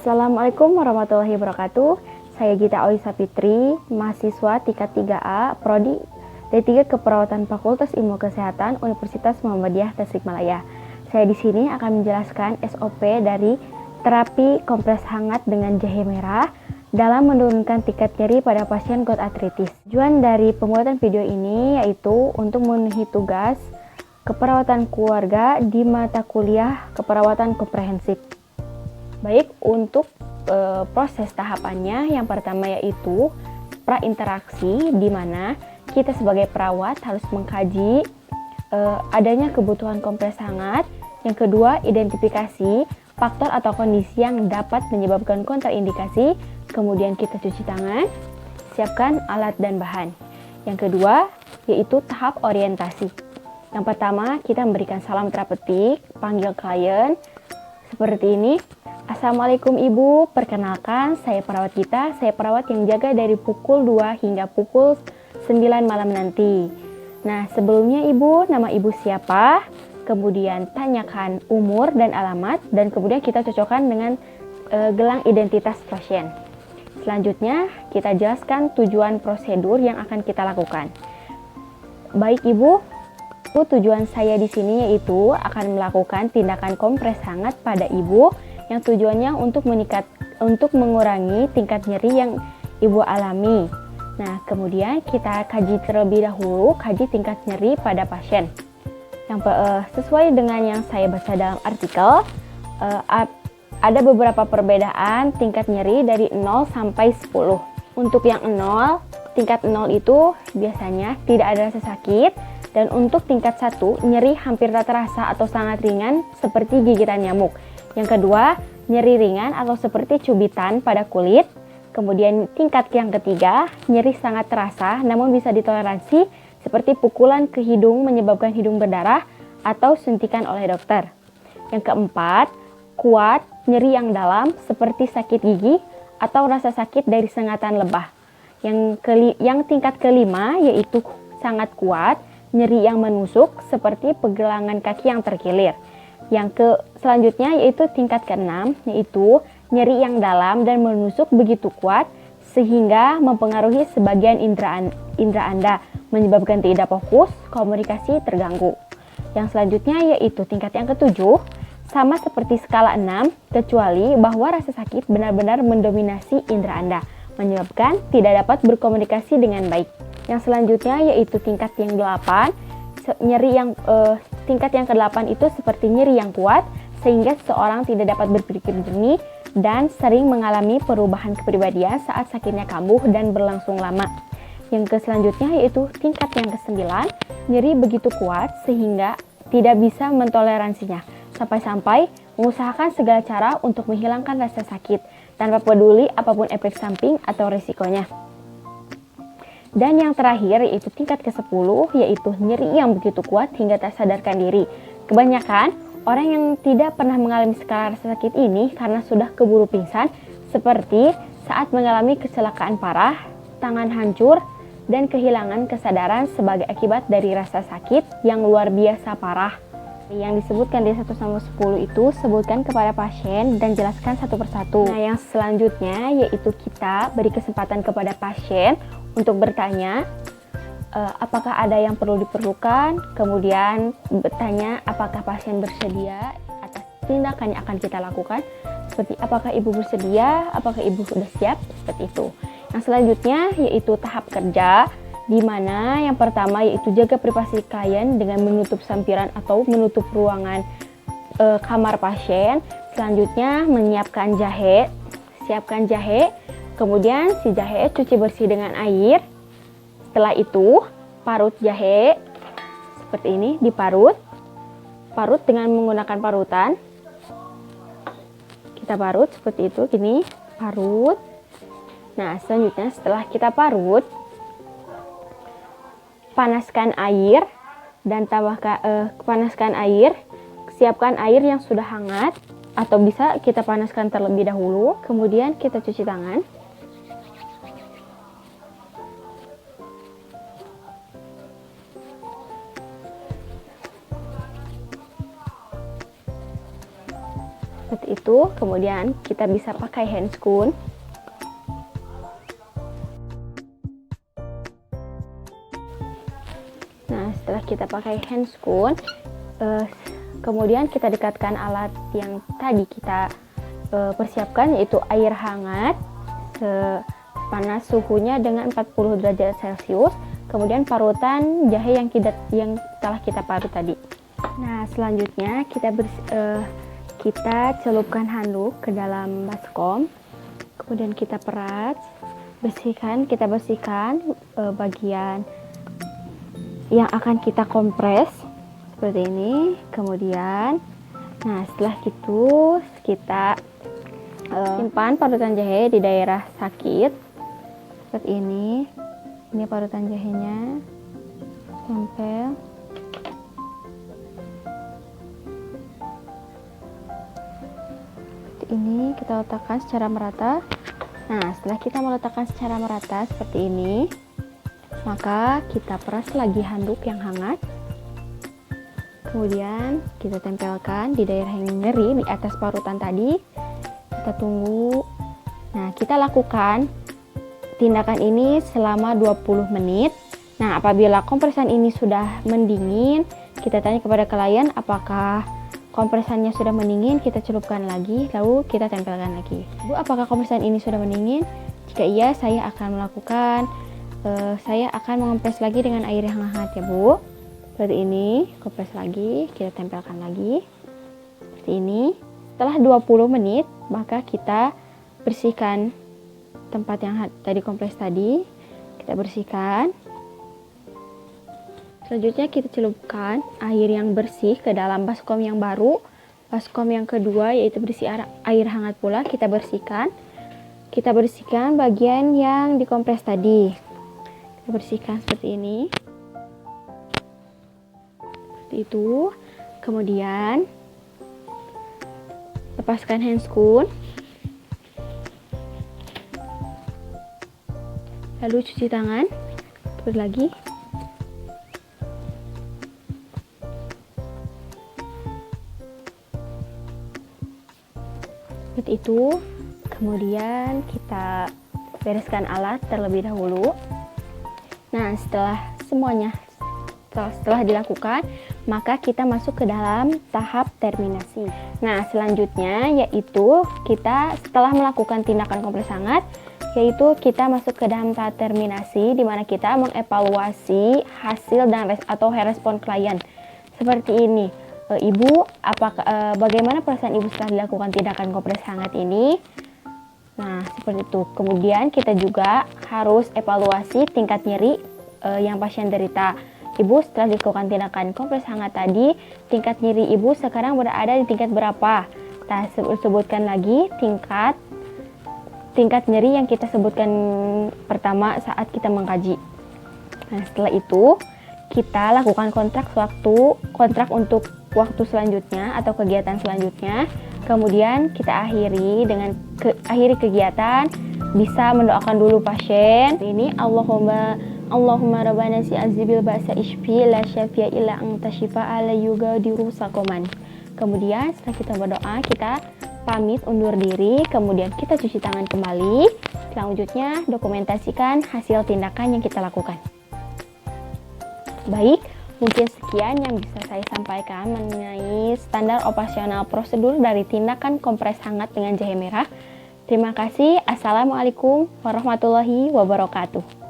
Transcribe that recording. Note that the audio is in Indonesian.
Assalamualaikum warahmatullahi wabarakatuh. Saya Gita Oisa Fitri, mahasiswa tingkat 3A, Prodi D3 Keperawatan Fakultas Ilmu Kesehatan Universitas Muhammadiyah Tasikmalaya. Saya di sini akan menjelaskan SOP dari terapi kompres hangat dengan jahe merah dalam menurunkan tingkat nyeri pada pasien gout artritis. Tujuan dari pembuatan video ini yaitu untuk memenuhi tugas keperawatan keluarga di mata kuliah keperawatan komprehensif. Baik, untuk proses tahapannya, yang pertama yaitu prainteraksi, di mana kita sebagai perawat harus mengkaji adanya kebutuhan kompres hangat. Yang kedua, identifikasi faktor atau kondisi yang dapat menyebabkan kontraindikasi. Kemudian kita cuci tangan, siapkan alat dan bahan. Yang kedua, yaitu tahap orientasi. Yang pertama, kita memberikan salam terapeutik, panggil klien seperti ini. Assalamualaikum Ibu, perkenalkan saya perawat Gita, saya perawat yang jaga dari pukul 2 hingga pukul 9 malam nanti. Nah, sebelumnya Ibu, nama Ibu siapa? Kemudian tanyakan umur dan alamat, dan kemudian kita cocokkan dengan gelang identitas pasien. Selanjutnya, kita jelaskan tujuan prosedur yang akan kita lakukan. Baik Ibu, tujuan saya di sini yaitu akan melakukan tindakan kompres hangat pada Ibu yang tujuannya untuk mengurangi tingkat nyeri yang Ibu alami. Nah, kemudian kita kaji terlebih dahulu tingkat nyeri pada pasien. Yang sesuai dengan yang saya baca dalam artikel, ada beberapa perbedaan tingkat nyeri dari 0 sampai 10. Untuk yang 0, tingkat 0 itu biasanya tidak ada rasa sakit, dan untuk tingkat 1, nyeri hampir tak terasa atau sangat ringan seperti gigitan nyamuk. Yang kedua, nyeri ringan atau seperti cubitan pada kulit. Kemudian tingkat yang ketiga, nyeri sangat terasa namun bisa ditoleransi seperti pukulan ke hidung menyebabkan hidung berdarah atau suntikan oleh dokter. Yang keempat, kuat, nyeri yang dalam seperti sakit gigi atau rasa sakit dari sengatan lebah. Yang tingkat kelima yaitu sangat kuat, nyeri yang menusuk seperti pergelangan kaki yang terkilir. Selanjutnya yaitu tingkat ke-6, yaitu nyeri yang dalam dan menusuk begitu kuat sehingga mempengaruhi sebagian indera Anda, menyebabkan tidak fokus, komunikasi terganggu. Yang selanjutnya yaitu tingkat yang ke-7, sama seperti skala 6, kecuali bahwa rasa sakit benar-benar mendominasi indera Anda, menyebabkan tidak dapat berkomunikasi dengan baik. Yang selanjutnya yaitu tingkat yang 8, tingkat yang ke-8 itu seperti nyeri yang kuat sehingga seseorang tidak dapat berpikir jernih dan sering mengalami perubahan kepribadian saat sakitnya kambuh dan berlangsung lama. Yang selanjutnya yaitu tingkat yang ke-9, nyeri begitu kuat sehingga tidak bisa mentoleransinya, sampai-sampai mengusahakan segala cara untuk menghilangkan rasa sakit tanpa peduli apapun efek samping atau risikonya. Dan yang terakhir yaitu tingkat ke-10, yaitu nyeri yang begitu kuat hingga tak sadarkan diri. Kebanyakan orang yang tidak pernah mengalami skala rasa sakit ini karena sudah keburu pingsan, seperti saat mengalami kecelakaan parah, tangan hancur, dan kehilangan kesadaran sebagai akibat dari rasa sakit yang luar biasa parah. Yang disebutkan di 1-10 itu sebutkan kepada pasien dan jelaskan satu persatu. Nah, yang selanjutnya yaitu kita beri kesempatan kepada pasien untuk bertanya apakah ada yang perlu diperlukan, kemudian bertanya apakah pasien bersedia atas tindakan yang akan kita lakukan, seperti apakah ibu bersedia, apakah ibu sudah siap, seperti itu. Yang selanjutnya yaitu tahap kerja, di mana yang pertama yaitu jaga privasi klien dengan menutup sampiran atau menutup ruangan kamar pasien. Selanjutnya menyiapkan jahe, siapkan jahe, kemudian si jahe cuci bersih dengan air. Setelah itu parut jahe seperti ini, diparut dengan menggunakan parutan. Kita parut seperti itu, gini, parut. Nah, selanjutnya setelah kita parut, panaskan air dan panaskan air, siapkan air yang sudah hangat atau bisa kita panaskan terlebih dahulu, kemudian kita cuci tangan. seperti itu. Kemudian kita bisa pakai handscoon. Nah, setelah kita pakai handscoon, kemudian kita dekatkan alat yang tadi kita persiapkan, yaitu air hangat panas suhunya dengan 40 derajat Celcius. Kemudian parutan jahe yang telah kita parut tadi. Nah, selanjutnya kita celupkan handuk ke dalam baskom. Kemudian kita peras, kita bersihkan bagian yang akan kita kompres seperti ini. Kemudian, nah setelah itu kita simpan parutan jahe di daerah sakit seperti ini. Ini parutan jahenya, tempel. Seperti ini kita letakkan secara merata. Nah, setelah kita meletakkan secara merata seperti ini, maka kita peras lagi handuk yang hangat. Kemudian kita tempelkan di daerah yang nyeri di atas parutan tadi. Kita tunggu. Nah, kita lakukan tindakan ini selama 20 menit. Nah, apabila kompresan ini sudah mendingin, kita tanya kepada klien apakah kompresannya sudah mendingin, kita celupkan lagi, lalu kita tempelkan lagi. Bu, apakah kompresan ini sudah mendingin? Jika iya, saya akan mengompres lagi dengan air yang hangat ya Bu. Seperti ini, kompres lagi, kita tempelkan lagi. Seperti ini. Setelah 20 menit, maka kita bersihkan tempat yang tadi kompres tadi. Kita bersihkan. Selanjutnya kita celupkan air yang bersih ke dalam baskom yang baru. Baskom yang kedua yaitu berisi air hangat pula, kita bersihkan. Kita bersihkan bagian yang dikompres tadi. Kita bersihkan seperti ini. Seperti itu. Kemudian lepaskan handscoon. Lalu cuci tangan. Terus lagi. Seperti itu. Kemudian kita bereskan alat terlebih dahulu. Nah, setelah dilakukan, maka kita masuk ke dalam tahap terminasi. Nah, selanjutnya yaitu kita setelah melakukan tindakan kompres hangat, yaitu kita masuk ke dalam tahap terminasi, di mana kita mengevaluasi hasil atau respon klien. Seperti ini, Ibu, bagaimana perasaan Ibu setelah dilakukan tindakan kompres hangat ini? Nah, seperti itu. Kemudian kita juga harus evaluasi tingkat nyeri yang pasien derita. Ibu setelah dilakukan tindakan kompres hangat tadi, tingkat nyeri Ibu sekarang berada di tingkat berapa? Kita sebutkan lagi tingkat nyeri yang kita sebutkan pertama saat kita mengkaji. Nah, setelah itu kita lakukan kontrak untuk waktu selanjutnya atau kegiatan selanjutnya. Kemudian kita akhiri kegiatan, bisa mendoakan dulu pasien. Ini Allahumma rabbana si'azibil ba'sa ishfi la syafi'a illa anta shifa'a la yugadiru saqaman. Kemudian setelah kita berdoa, kita pamit undur diri, kemudian kita cuci tangan kembali. Selanjutnya dokumentasikan hasil tindakan yang kita lakukan. Baik, mungkin sekian yang bisa saya sampaikan mengenai standar operasional prosedur dari tindakan kompres hangat dengan jahe merah. Terima kasih. Assalamualaikum warahmatullahi wabarakatuh.